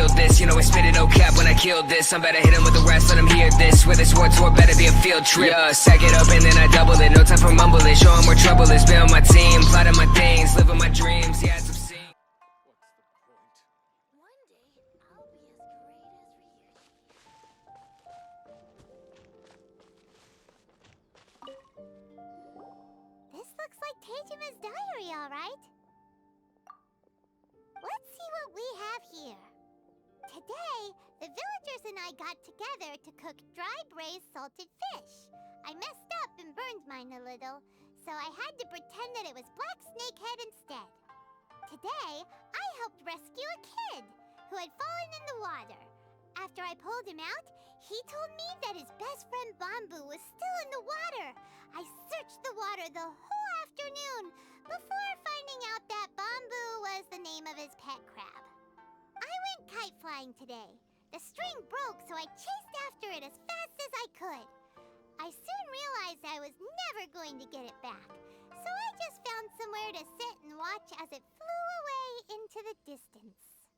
feel this. You know I spit it, no cap when I kill this. I'm better hit him with the rest, let him hear this. Where this war tour better be a field trip. Yeah, sack it up and then I double it. No time for mumbling, show him where trouble is. Be on my team, plotting my things, living my dreams. Yeah, it's obscene. One day, I'll be as great as Ryuji. This looks like Teijima's diary, all right? Let's see what we have here. Today, the villagers and I got together to cook dry braised salted fish. I messed up and burned mine a little, so I had to pretend that it was black snakehead instead. Today, I helped rescue a kid who had fallen in the water. After I pulled him out, he told me that his best friend Bamboo was still in the water. I searched the water the whole afternoon before finding out that Bamboo was the name of his pet crab. I went kite flying today. The string broke, so I chased after it as fast as I could. I soon realized I was never going to get it back, so I just found somewhere to sit and watch as it flew away into the distance.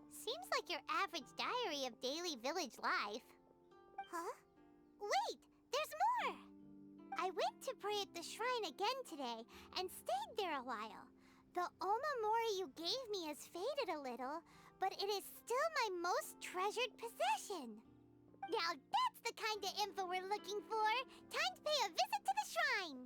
Seems like your average diary of daily village life. Huh? Wait, there's more! I went to pray at the shrine again today and stayed there a while. The Omamori you gave me has faded a little, but it is still my most treasured possession. Now that's the kind of info we're looking for. Time to pay a visit to the shrine.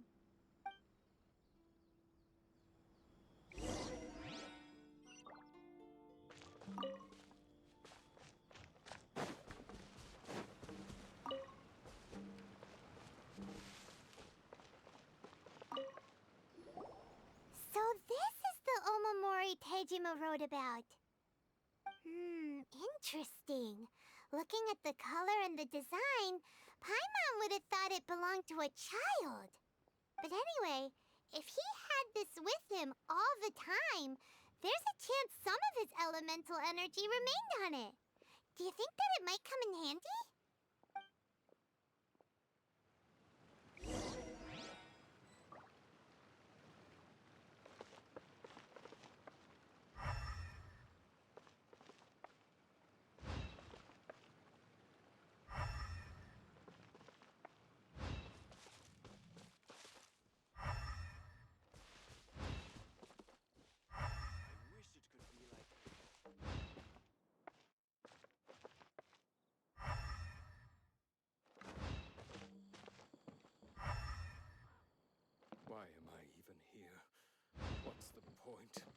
So this is the Omamori Teijima wrote about. Interesting. Looking at the color and the design, Paimon would have thought it belonged to a child. But anyway, if he had this with him all the time, there's a chance some of his elemental energy remained on it. Do you think that it might come in handy? Why am I even here? What's the point?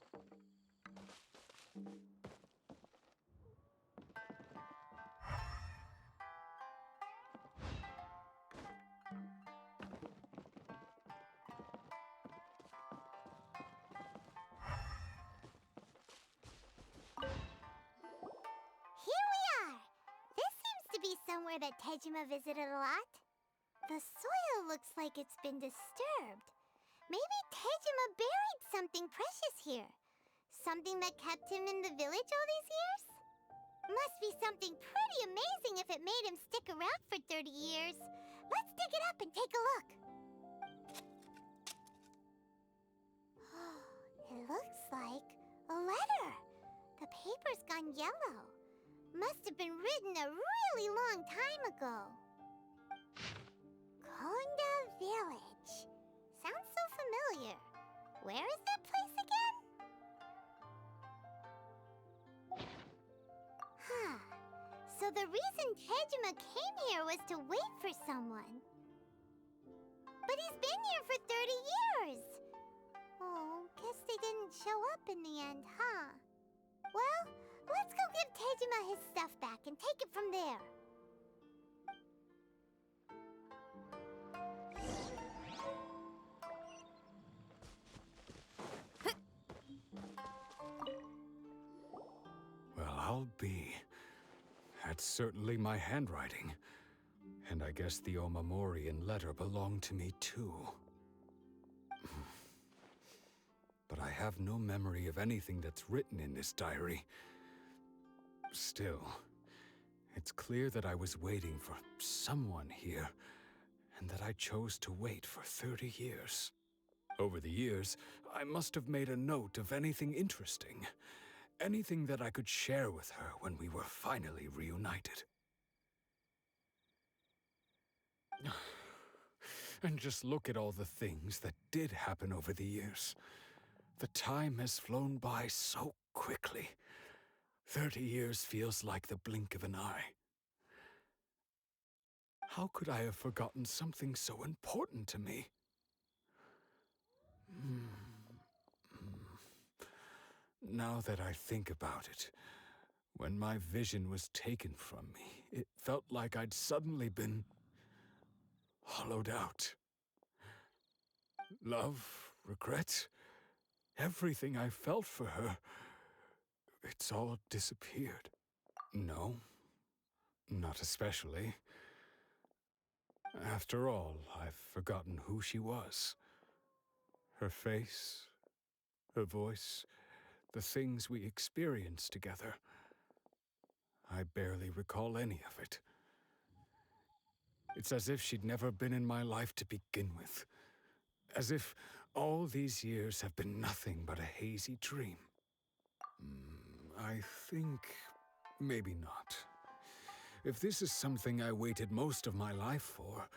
Here we are! This seems to be somewhere that Tejima visited a lot. The soil looks like it's been disturbed. Maybe Tejima buried something precious here. Something that kept him in the village all these years? Must be something pretty amazing if it made him stick around for 30 years. Let's dig it up and take a look. It looks like a letter. The paper's gone yellow. Must have been written a really long time ago. Konda Village. Sounds so familiar. Where is that place again? So the reason Tejima came here was to wait for someone. But he's been here for 30 years. Oh, guess they didn't show up in the end, huh? Well, let's go give Tejima his stuff back and take it from there. Well, I'll be. That's certainly my handwriting. And I guess the Omamorian letter belonged to me too. But I have no memory of anything that's written in this diary. Still, it's clear that I was waiting for someone here, and that I chose to wait for 30 years. Over the years, I must have made a note of anything interesting. Anything that I could share with her when we were finally reunited. And just look at all the things that did happen over the years. The time has flown by so quickly. 30 years feels like the blink of an eye. How could I have forgotten something so important to me? Now that I think about it, when my vision was taken from me, it felt like I'd suddenly been hollowed out. Love, regret, everything I felt for her, it's all disappeared. No, not especially. After all, I've forgotten who she was. Her face, her voice, the things we experienced together. I barely recall any of it. It's as if she'd never been in my life to begin with. As if all these years have been nothing but a hazy dream. I think maybe not. If this is something I waited most of my life for,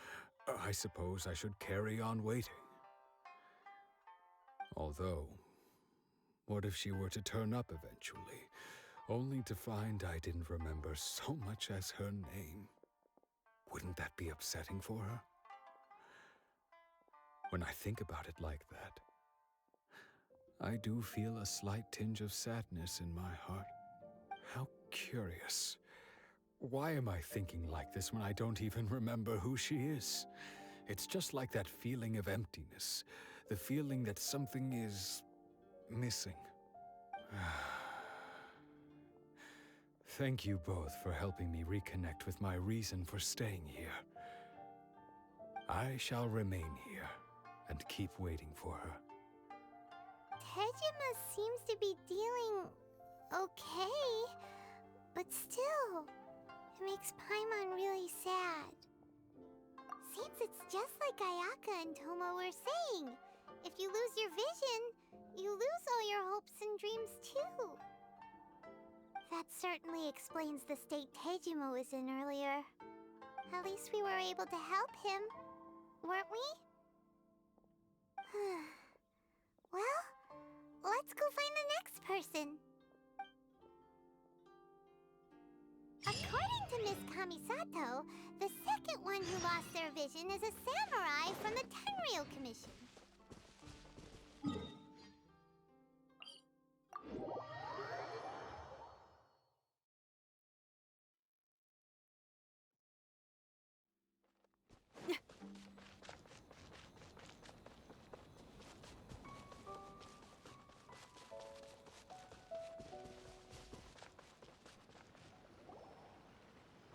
I suppose I should carry on waiting. Although, what if she were to turn up eventually, only to find I didn't remember so much as her name? Wouldn't that be upsetting for her? When I think about it like that, I do feel a slight tinge of sadness in my heart. How curious. Why am I thinking like this when I don't even remember who she is? It's just like that feeling of emptiness, the feeling that something is missing. Thank you both for helping me reconnect with my reason for staying here. I shall remain here and keep waiting for her. Tejima seems to be dealing okay, but still, it makes Paimon really sad. Seems it's just like Ayaka and Tomo were saying. If you lose your vision, you lose all your hopes and dreams too. That certainly explains the state Tejima was in earlier. At least we were able to help him, weren't we? Well, let's go find the next person. According to Miss Kamisato, the second one who lost their vision is a samurai from the Tenryou Commission.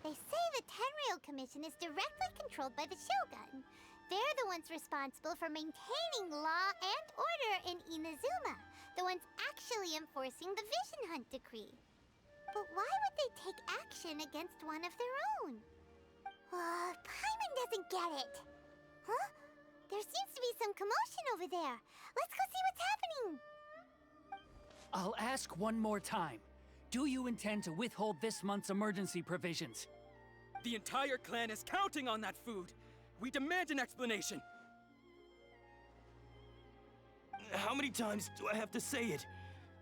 They say the Tenryou Commission is directly controlled by the Shogun. They're the ones responsible for maintaining law and order in Inazuma, the ones actually enforcing the Vision Hunt Decree. But why would they take action against one of their own? Paimon doesn't get it. Huh? There seems to be some commotion over there. Let's go see what's happening. I'll ask one more time. Do you intend to withhold this month's emergency provisions? The entire clan is counting on that food. We demand an explanation. How many times do I have to say it?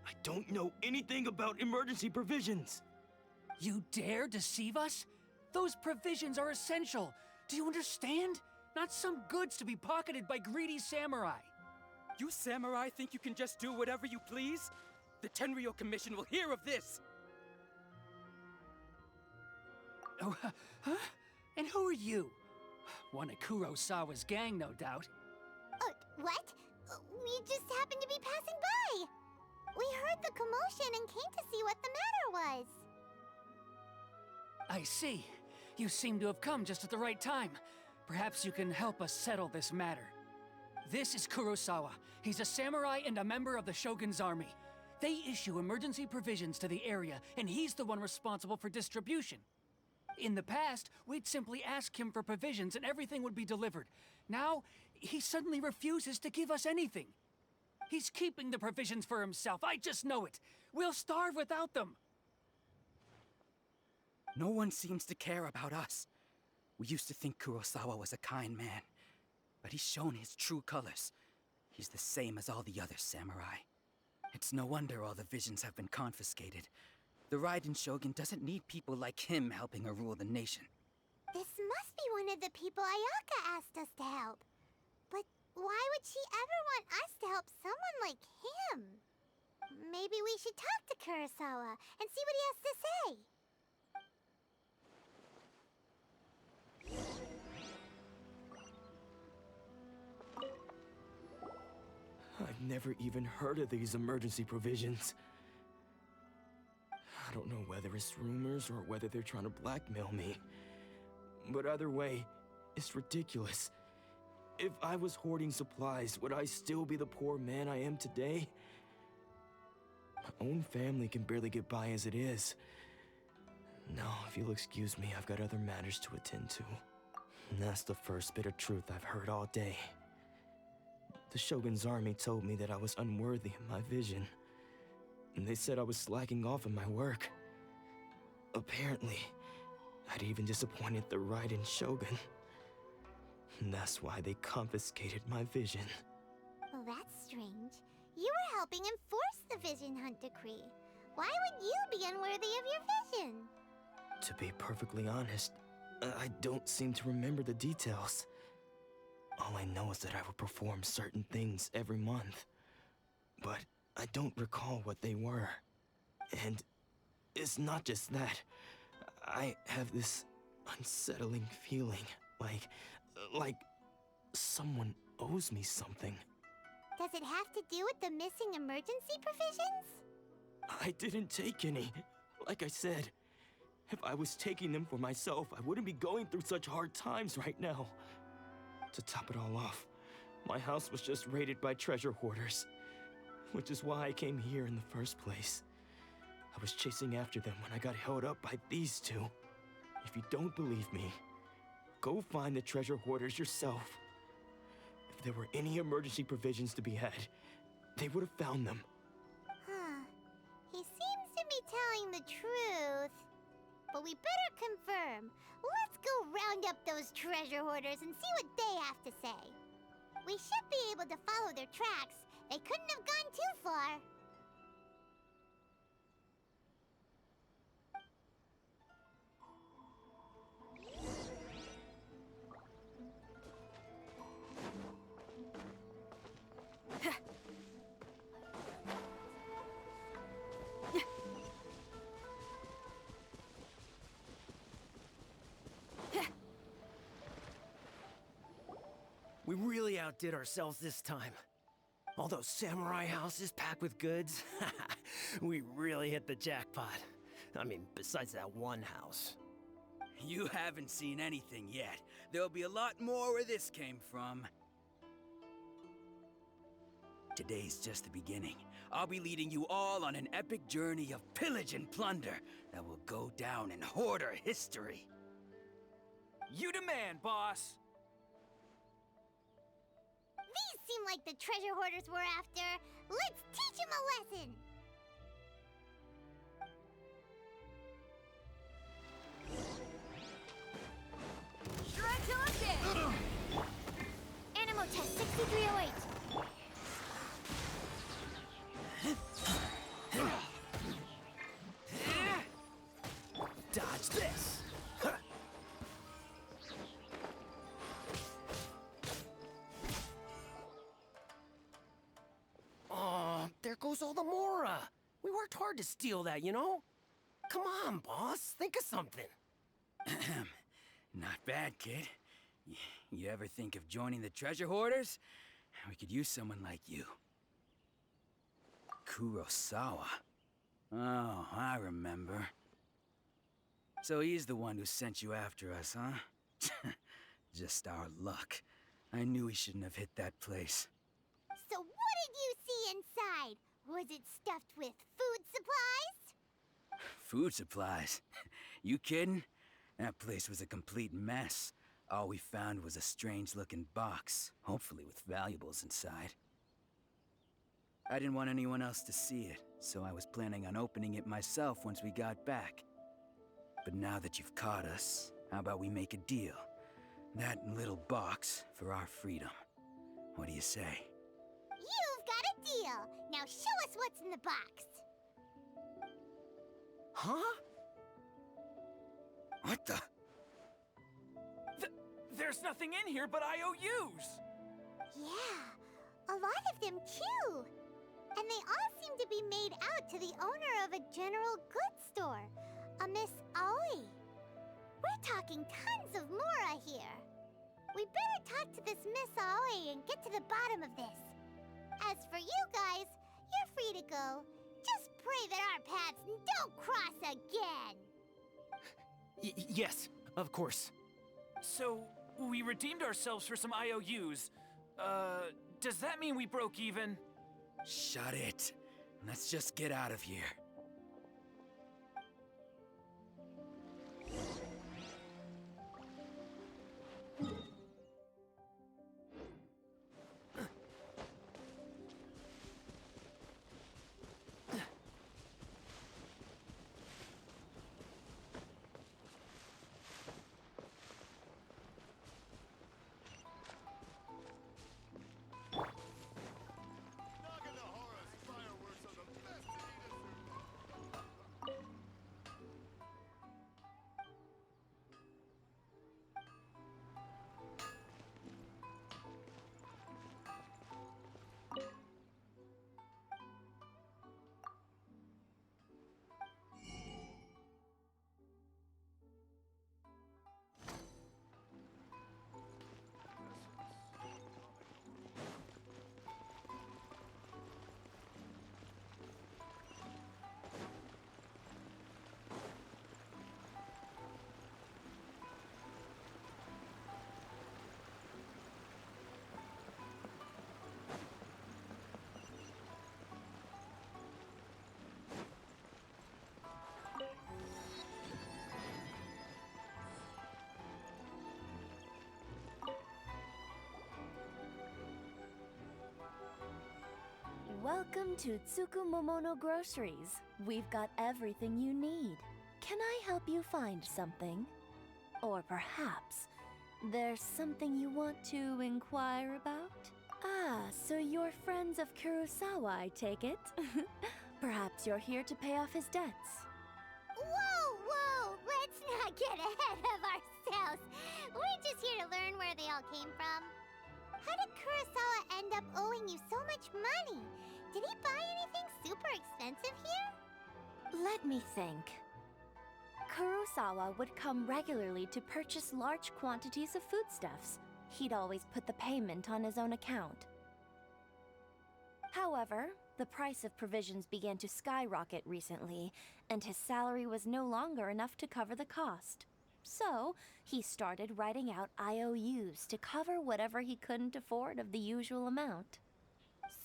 I don't know anything about emergency provisions. You dare deceive us? Those provisions are essential. Do you understand? Not some goods to be pocketed by greedy samurai. You samurai think you can just do whatever you please? The Tenryou Commission will hear of this! Oh, huh? And who are you? One of Kurosawa's gang, no doubt. What? We just happened to be passing by. We heard the commotion and came to see what the matter was. I see. You seem to have come just at the right time. Perhaps you can help us settle this matter. This is Kurosawa. He's a samurai and a member of the Shogun's army. They issue emergency provisions to the area, and he's the one responsible for distribution. In the past, we'd simply ask him for provisions and everything would be delivered. Now, he suddenly refuses to give us anything. He's keeping the provisions for himself. I just know it. We'll starve without them. No one seems to care about us. We used to think Kurosawa was a kind man, but he's shown his true colors. He's the same as all the other samurai. It's no wonder all the visions have been confiscated. The Raiden Shogun doesn't need people like him helping her rule the nation. This must be one of the people Ayaka asked us to help. But why would she ever want us to help someone like him? Maybe we should talk to Kurosawa and see what he has to say. I've never even heard of these emergency provisions. I don't know whether it's rumors or whether they're trying to blackmail me. But either way, it's ridiculous. If I was hoarding supplies, would I still be the poor man I am today? My own family can barely get by as it is. Now, if you'll excuse me, I've got other matters to attend to. And that's the first bit of truth I've heard all day. The Shogun's army told me that I was unworthy of my vision. And they said I was slacking off in my work. Apparently, I'd even disappointed the Raiden Shogun. And that's why they confiscated my vision. Well, that's strange. You were helping enforce the Vision Hunt Decree. Why would you be unworthy of your vision? To be perfectly honest, I don't seem to remember the details. All I know is that I would perform certain things every month. But I don't recall what they were. And it's not just that. I have this unsettling feeling, like someone owes me something. Does it have to do with the missing emergency provisions? I didn't take any. Like I said, if I was taking them for myself, I wouldn't be going through such hard times right now. To top it all off, my house was just raided by treasure hoarders, which is why I came here in the first place. I was chasing after them when I got held up by these two. If you don't believe me, go find the treasure hoarders yourself. If there were any emergency provisions to be had, they would have found them. Huh. He seems to be telling the truth. But we better confirm. Let's go round up those treasure hoarders and see what they have to say. We should be able to follow their tracks. They couldn't have gone too far. We really outdid ourselves this time. All those samurai houses packed with goods. We really hit the jackpot. I mean, besides that one house. You haven't seen anything yet. There'll be a lot more where this came from. Today's just the beginning. I'll be leading you all on an epic journey of pillage and plunder that will go down in hoarder history. You demand, boss. These seem like the treasure hoarders we're after. Let's teach them a lesson. Shred till I'm dead! Animo test 6308. Dodge this! Oh, there goes all the Mora! We worked hard to steal that, you know? Come on, boss. Think of something. Not bad, kid. You ever think of joining the treasure hoarders? We could use someone like you. Kurosawa. Oh, I remember. So he's the one who sent you after us, huh? Just our luck. I knew we shouldn't have hit that place. So what did you see inside? Was it stuffed with food supplies? Food supplies? You kidding? That place was a complete mess. All we found was a strange-looking box, hopefully with valuables inside. I didn't want anyone else to see it, so I was planning on opening it myself once we got back. But now that you've caught us, how about we make a deal? That little box for our freedom. What do you say? You've got a deal. Now show us what's in the box. Huh? What the? There's nothing in here but IOUs! Yeah, a lot of them too. And they all seem to be made out to the owner of a general goods store, a Miss Aoi. We're talking tons of Mora here. We better talk to this Miss Aoi and get to the bottom of this. As for you guys, you're free to go. Just pray that our paths don't cross again. Yes, of course. So, we redeemed ourselves for some IOUs. Does that mean we broke even? Shut it. Let's just get out of here. Welcome to Tsukumomono Groceries. We've got everything you need. Can I help you find something? Or perhaps there's something you want to inquire about? Ah, so you're friends of Kurosawa, I take it? Perhaps you're here to pay off his debts. Whoa! Let's not get ahead of ourselves. We're just here to learn where they all came from. How did Kurosawa end up owing you so much money? Did he buy anything super expensive here? Let me think. Kurosawa would come regularly to purchase large quantities of foodstuffs. He'd always put the payment on his own account. However, the price of provisions began to skyrocket recently, and his salary was no longer enough to cover the cost. So, he started writing out IOUs to cover whatever he couldn't afford of the usual amount.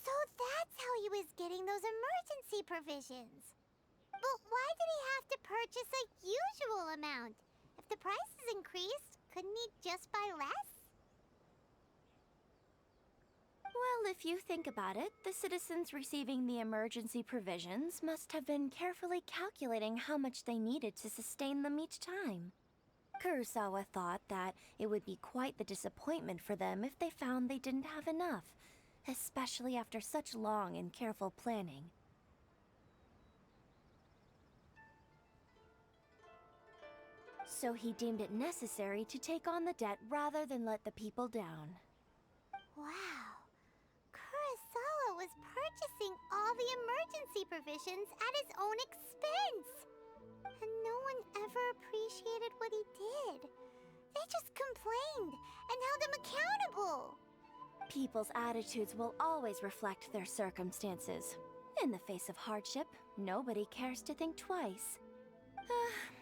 So that's how he was getting those emergency provisions. But why did he have to purchase a usual amount? If the prices increased, couldn't he just buy less? Well, if you think about it, the citizens receiving the emergency provisions must have been carefully calculating how much they needed to sustain them each time. Kurosawa thought that it would be quite the disappointment for them if they found they didn't have enough, especially after such long and careful planning. So he deemed it necessary to take on the debt rather than let the people down. Wow. Kurosawa was purchasing all the emergency provisions at his own expense. And no one ever appreciated what he did. They just complained and held him accountable. People's attitudes will always reflect their circumstances. In the face of hardship, nobody cares to think twice.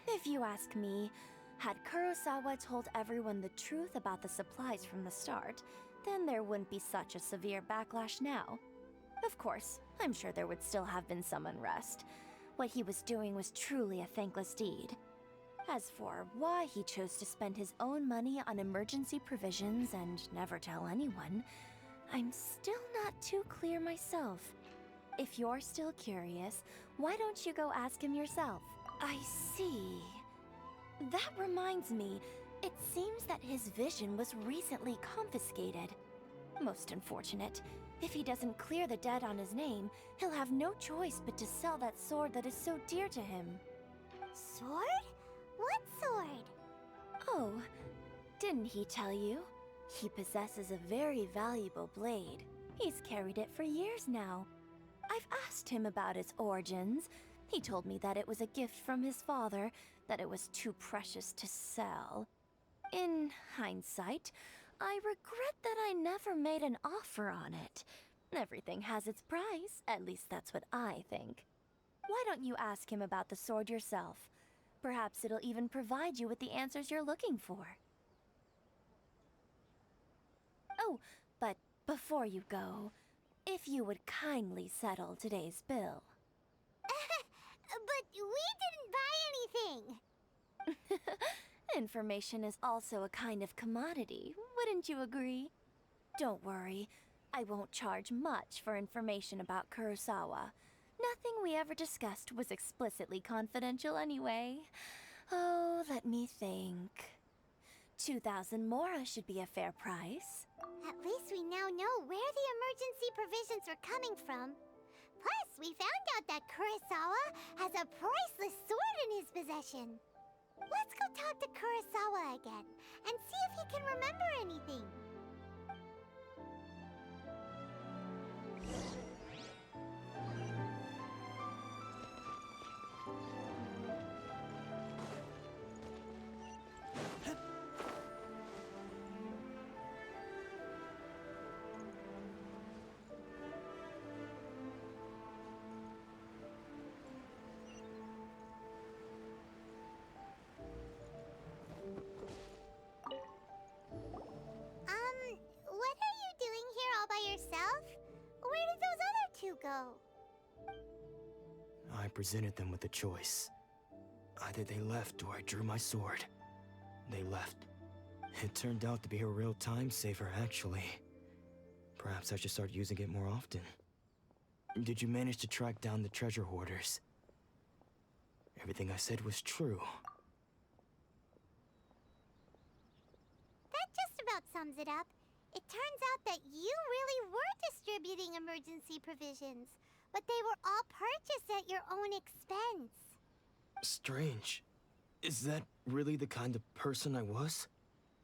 If you ask me, had Kurosawa told everyone the truth about the supplies from the start, then there wouldn't be such a severe backlash now. Of course, I'm sure there would still have been some unrest. What he was doing was truly a thankless deed. As for why he chose to spend his own money on emergency provisions and never tell anyone, I'm still not too clear myself. If you're still curious, why don't you go ask him yourself? I see. That reminds me, it seems that his vision was recently confiscated. Most unfortunate. If he doesn't clear the debt on his name, he'll have no choice but to sell that sword that is so dear to him. Sword? What sword? Oh, didn't he tell you? He possesses a very valuable blade. He's carried it for years now. I've asked him about its origins. He told me that it was a gift from his father, that it was too precious to sell. In hindsight, I regret that I never made an offer on it. Everything has its price, at least that's what I think. Why don't you ask him about the sword yourself? Perhaps it'll even provide you with the answers you're looking for. Oh, but before you go, if you would kindly settle today's bill. But we didn't buy anything! Information is also a kind of commodity, wouldn't you agree? Don't worry, I won't charge much for information about Kurosawa. Nothing we ever discussed was explicitly confidential anyway. Oh, let me think. 2,000 mora should be a fair price. At least we now know where the emergency provisions are coming from. Plus, we found out that Kurosawa has a priceless sword in his possession. Let's go talk to Kurosawa again and see if he can remember anything. What are you doing here all by yourself? Where did those other two go? I presented them with a choice. Either they left or I drew my sword. They left. It turned out to be a real time saver, actually. Perhaps I should start using it more often. Did you manage to track down the treasure hoarders? Everything I said was true. That just about sums it up. It turns out that you really were distributing emergency provisions, but they were all purchased at your own expense. Strange. Is that really the kind of person I was?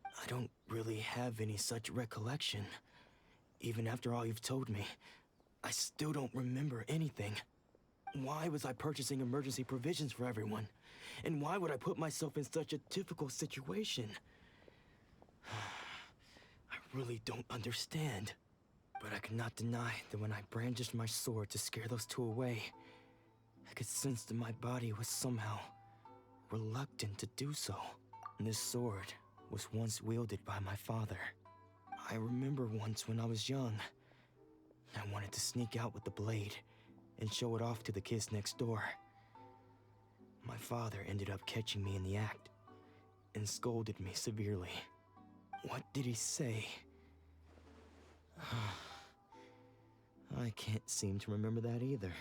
I don't really have any such recollection. Even after all you've told me, I still don't remember anything. Why was I purchasing emergency provisions for everyone? And why would I put myself in such a difficult situation? I really don't understand. But I cannot deny that when I brandished my sword to scare those two away, I could sense that my body was somehow reluctant to do so. And this sword was once wielded by my father. I remember once when I was young, I wanted to sneak out with the blade and show it off to the kids next door. My father ended up catching me in the act and scolded me severely. What did he say? I can't seem to remember that either.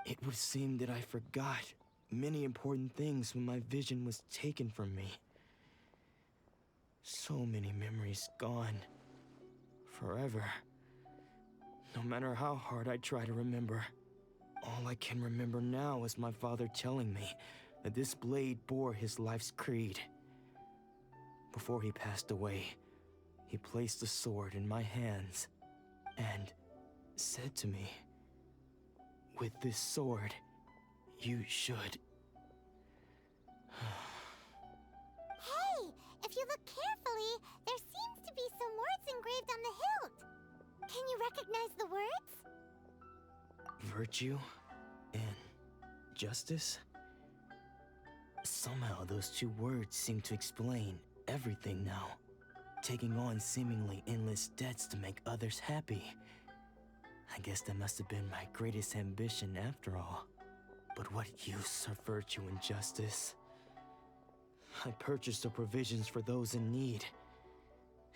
It would seem that I forgot many important things when my vision was taken from me. So many memories gone. Forever. No matter how hard I try to remember, all I can remember now is my father telling me that this blade bore his life's creed. Before he passed away, he placed the sword in my hands and said to me, "With this sword, you should..." Hey, if you look carefully, there seems to be some words engraved on the hilt. Can you recognize the words? Virtue and justice? Somehow those two words seem to explain everything now. Taking on seemingly endless debts to make others happy. I guess that must have been my greatest ambition after all. But what use are virtue and justice? I purchased the provisions for those in need.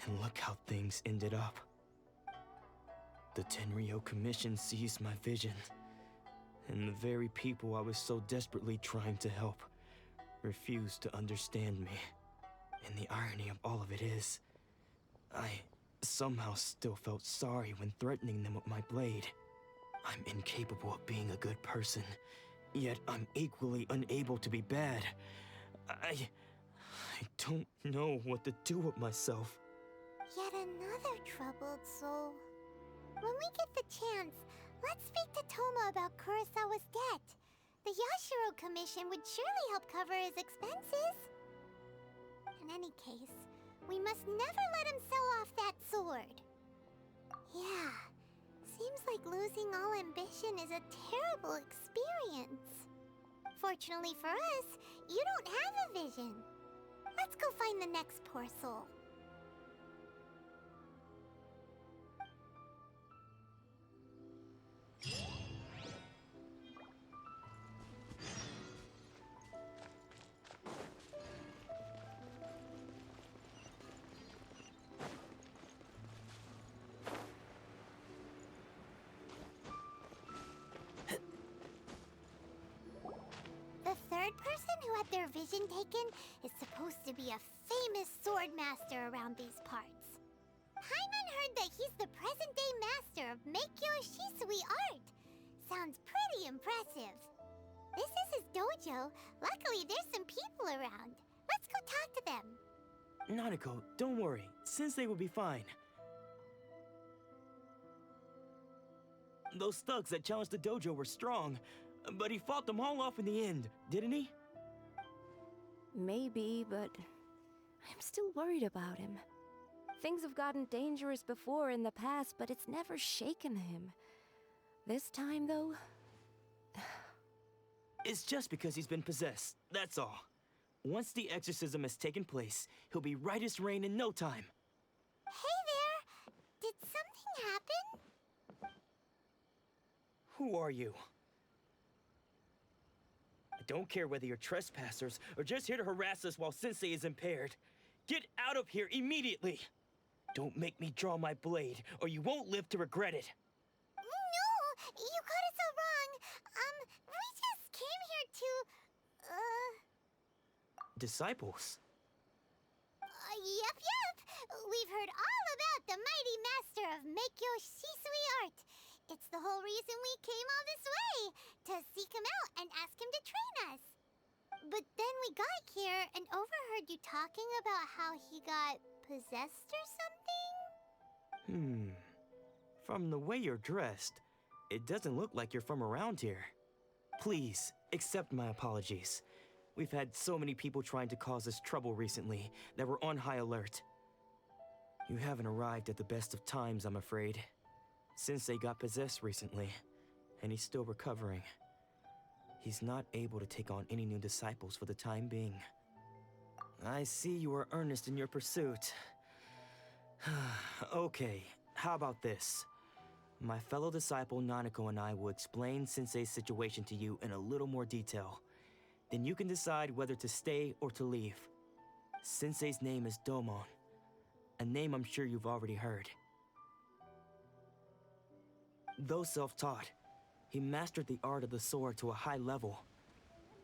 And look how things ended up. The Tenryo Commission seized my vision And the very people I was so desperately trying to help refused to understand me. And the irony of all of it is, I somehow still felt sorry when threatening them with my blade. I'm incapable of being a good person, yet I'm equally unable to be bad. I don't know what to do with myself. Yet another troubled soul. When we get the chance, let's speak to Toma about Kurosawa's debt. The Yashiro Commission would surely help cover his expenses. In any case, we must never let him sell off that sword. Yeah, seems like losing all ambition is a terrible experience. Fortunately for us, you don't have a vision. Let's go find the next poor soul. The third person who had their vision taken is supposed to be a famous sword master around these parts. Paimon heard that he's the present-day master of Meikyo Shisui art. Sounds pretty impressive. This is his dojo. Luckily, there's some people around. Let's go talk to them. Nanako, don't worry. Sensei will be fine. Those thugs that challenged the dojo were strong, but he fought them all off in the end, didn't he? Maybe, but I'm still worried about him. Things have gotten dangerous before in the past, but it's never shaken him. This time, though... It's just because he's been possessed, that's all. Once the exorcism has taken place, he'll be right as rain in no time. Hey there! Did something happen? Who are you? I don't care whether you're trespassers or just here to harass us while Sensei is impaired. Get out of here immediately! Don't make me draw my blade, or you won't live to regret it. No! You got it so wrong! We just came here to... Disciples? Yep. We've heard all about the mighty master of Meikyo Shisui art. It's the whole reason we came all this way, to seek him out and ask him to train us. But then we got here and overheard you talking about how he got possessed or something? From the way you're dressed, it doesn't look like you're from around here. Please, accept my apologies. We've had so many people trying to cause us trouble recently that we're on high alert. You haven't arrived at the best of times, I'm afraid. Sensei got possessed recently, and he's still recovering. He's not able to take on any new disciples for the time being. I see you are earnest in your pursuit. Okay, how about this? My fellow disciple Nanako and I will explain Sensei's situation to you in a little more detail. Then you can decide whether to stay or to leave. Sensei's name is Domon, a name I'm sure you've already heard. Though self-taught, he mastered the art of the sword to a high level.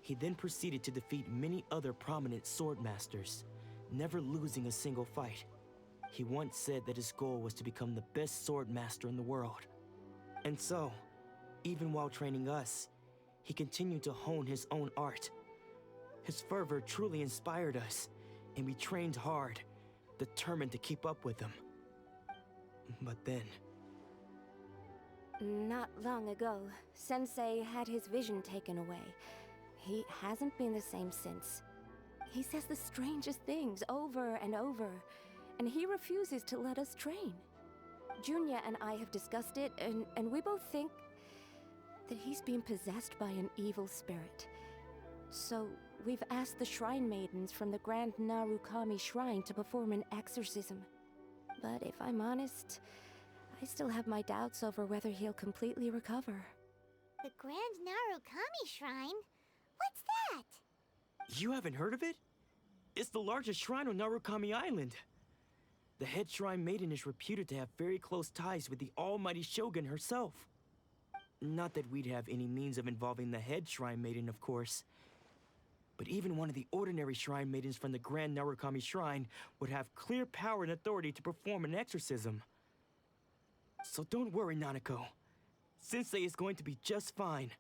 He then proceeded to defeat many other prominent sword masters, never losing a single fight. He once said that his goal was to become the best sword master in the world. And so, even while training us, he continued to hone his own art. His fervor truly inspired us, and we trained hard, determined to keep up with him. But then... Not long ago, Sensei had his vision taken away. He hasn't been the same since. He says the strangest things over and over, and he refuses to let us train. Junya and I have discussed it, and we both think that he's been possessed by an evil spirit. So, we've asked the shrine maidens from the Grand Narukami Shrine to perform an exorcism. But if I'm honest, I still have my doubts over whether he'll completely recover. The Grand Narukami Shrine? What's that? You haven't heard of it? It's the largest shrine on Narukami Island. The head shrine maiden is reputed to have very close ties with the almighty shogun herself. Not that we'd have any means of involving the head Shrine Maiden, of course. But even one of the ordinary Shrine Maidens from the Grand Narukami Shrine would have clear power and authority to perform an exorcism. So don't worry, Nanako. Sensei is going to be just fine.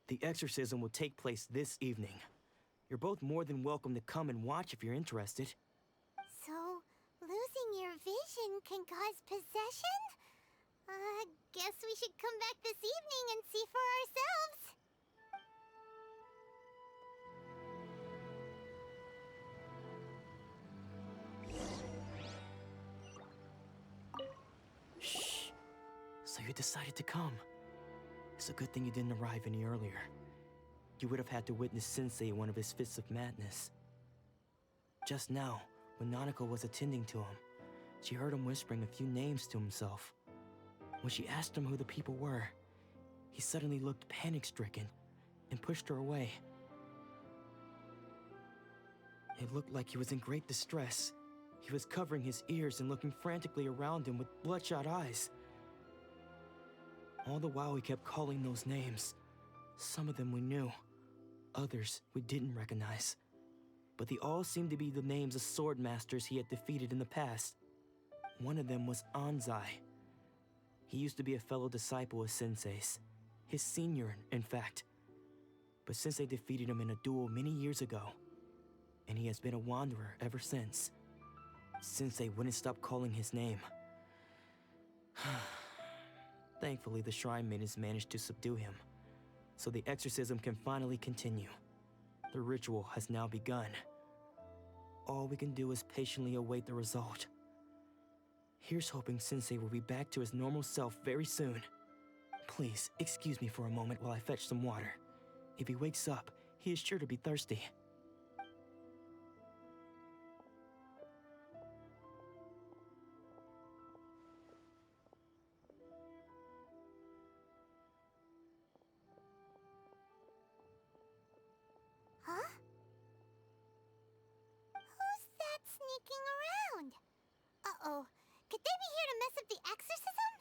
The exorcism will take place this evening. You're both more than welcome to come and watch if you're interested. So, losing your vision can cause possession? Guess we should come back this evening and see for ourselves. Shh. So you decided to come. It's a good thing you didn't arrive any earlier. You would have had to witness Sensei in one of his fits of madness. Just now, when Nanako was attending to him, she heard him whispering a few names to himself. When she asked him who the people were, he suddenly looked panic-stricken and pushed her away. It looked like he was in great distress. He was covering his ears and looking frantically around him with bloodshot eyes. All the while he kept calling those names. Some of them we knew, others we didn't recognize. But they all seemed to be the names of sword masters he had defeated in the past. One of them was Anzai. He used to be a fellow disciple of Sensei's, his senior, in fact. But Sensei defeated him in a duel many years ago, and he has been a wanderer ever since. Sensei wouldn't stop calling his name. Thankfully, the Shrine Maidens managed to subdue him, so the exorcism can finally continue. The ritual has now begun. All we can do is patiently await the result. Here's hoping Sensei will be back to his normal self very soon. Please, excuse me for a moment while I fetch some water. If he wakes up, he is sure to be thirsty. Huh? Who's that sneaking around? Uh-oh. Could they be here to mess up the exorcism?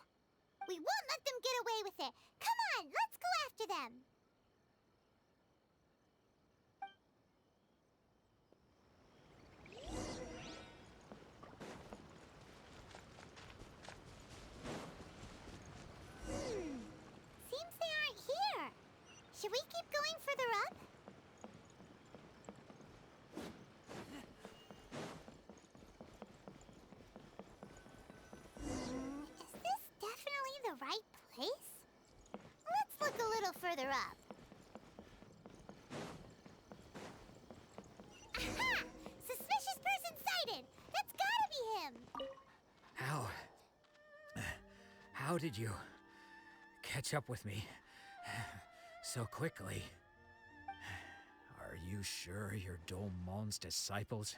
We won't let them get away with it. Come on, let's go after them. Seems they aren't here. Should we keep going further up? Is this definitely the right place? Let's look a little further up. Aha! Suspicious person sighted! That's gotta be him! How did you catch up with me so quickly? Are you sure you're Domon's disciples?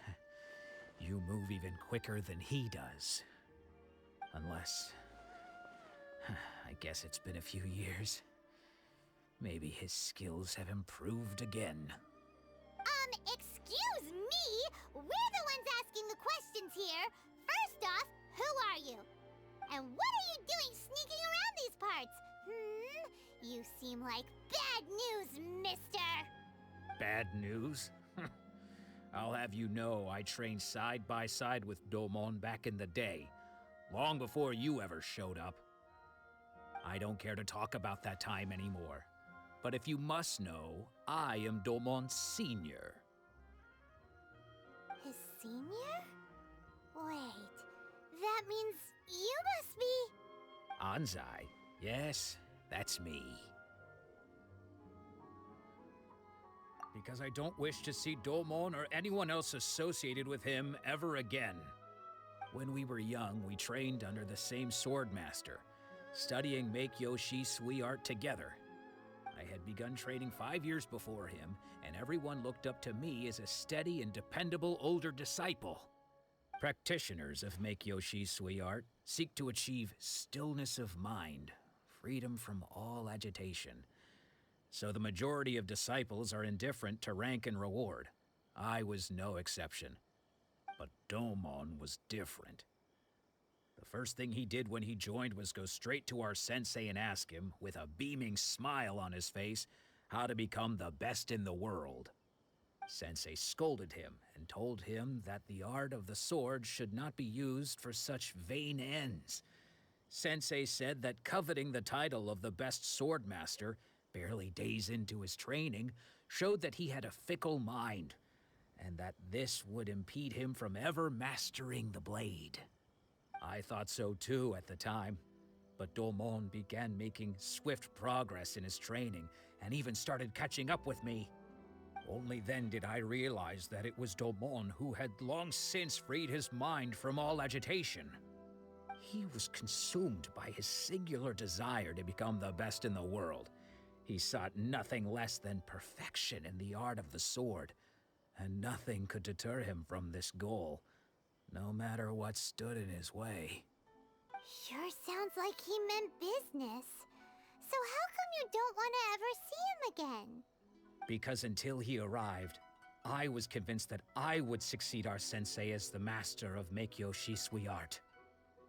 You move even quicker than he does. Unless... I guess it's been a few years. Maybe his skills have improved again. Excuse me? We're the ones asking the questions here. First off, who are you? And what are you doing sneaking around these parts? You seem like bad news, mister! Bad news? I'll have you know I trained side by side with Domon back in the day, long before you ever showed up. I don't care to talk about that time anymore. But if you must know, I am Domon's senior. His senior? Wait, that means you must be... Anzai? Yes, that's me. Because I don't wish to see Domon or anyone else associated with him ever again. When we were young, we trained under the same sword master, studying Make-Yoshi Sui art together. I had begun training 5 years before him, and everyone looked up to me as a steady and dependable older disciple. Practitioners of Make-Yoshi Sui art seek to achieve stillness of mind, freedom from all agitation. So the majority of disciples are indifferent to rank and reward. I was no exception. But Domon was different. The first thing he did when he joined was go straight to our sensei and ask him, with a beaming smile on his face, how to become the best in the world. Sensei scolded him and told him that the art of the sword should not be used for such vain ends. Sensei said that coveting the title of the best swordmaster, barely days into his training, showed that he had a fickle mind, and that this would impede him from ever mastering the blade. I thought so too at the time, but Domon began making swift progress in his training and even started catching up with me. Only then did I realize that it was Domon who had long since freed his mind from all agitation. He was consumed by his singular desire to become the best in the world. He sought nothing less than perfection in the art of the sword, and nothing could deter him from this goal, no matter what stood in his way. Sure sounds like he meant business. So how come you don't want to ever see him again? Because until he arrived, I was convinced that I would succeed our sensei as the master of Meikyo Shisui art.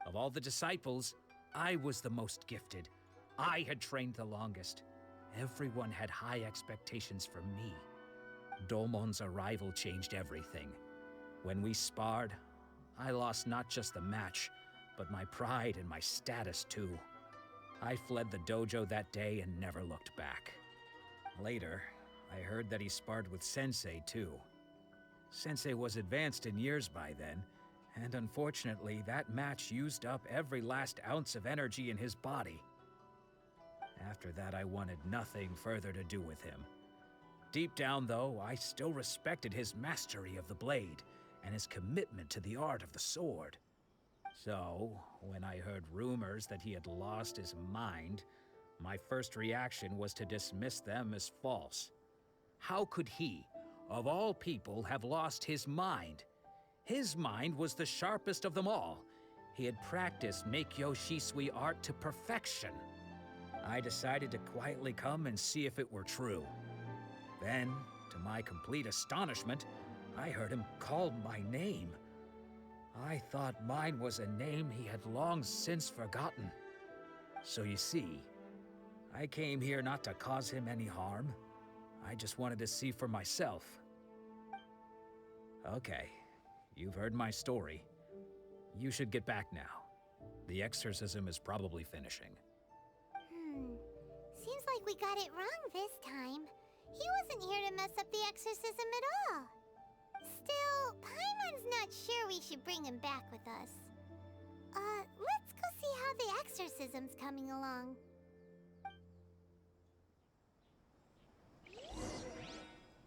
Of all the disciples, I was the most gifted. I had trained the longest. Everyone had high expectations from me. Domon's arrival changed everything. When we sparred, I lost not just the match, but my pride and my status too. I fled the dojo that day and never looked back. Later, I heard that he sparred with Sensei too. Sensei was advanced in years by then, and unfortunately that match used up every last ounce of energy in his body. After that, I wanted nothing further to do with him. Deep down, though, I still respected his mastery of the blade and his commitment to the art of the sword. So, when I heard rumors that he had lost his mind, my first reaction was to dismiss them as false. How could he, of all people, have lost his mind? His mind was the sharpest of them all. He had practiced Meikyo Shisui art to perfection. I decided to quietly come and see if it were true. Then, to my complete astonishment, I heard him call my name. I thought mine was a name he had long since forgotten. So you see, I came here not to cause him any harm. I just wanted to see for myself. Okay, you've heard my story. You should get back now. The exorcism is probably finishing. Seems like we got it wrong this time. He wasn't here to mess up the exorcism at all. Still, Paimon's not sure we should bring him back with us. Let's go see how the exorcism's coming along.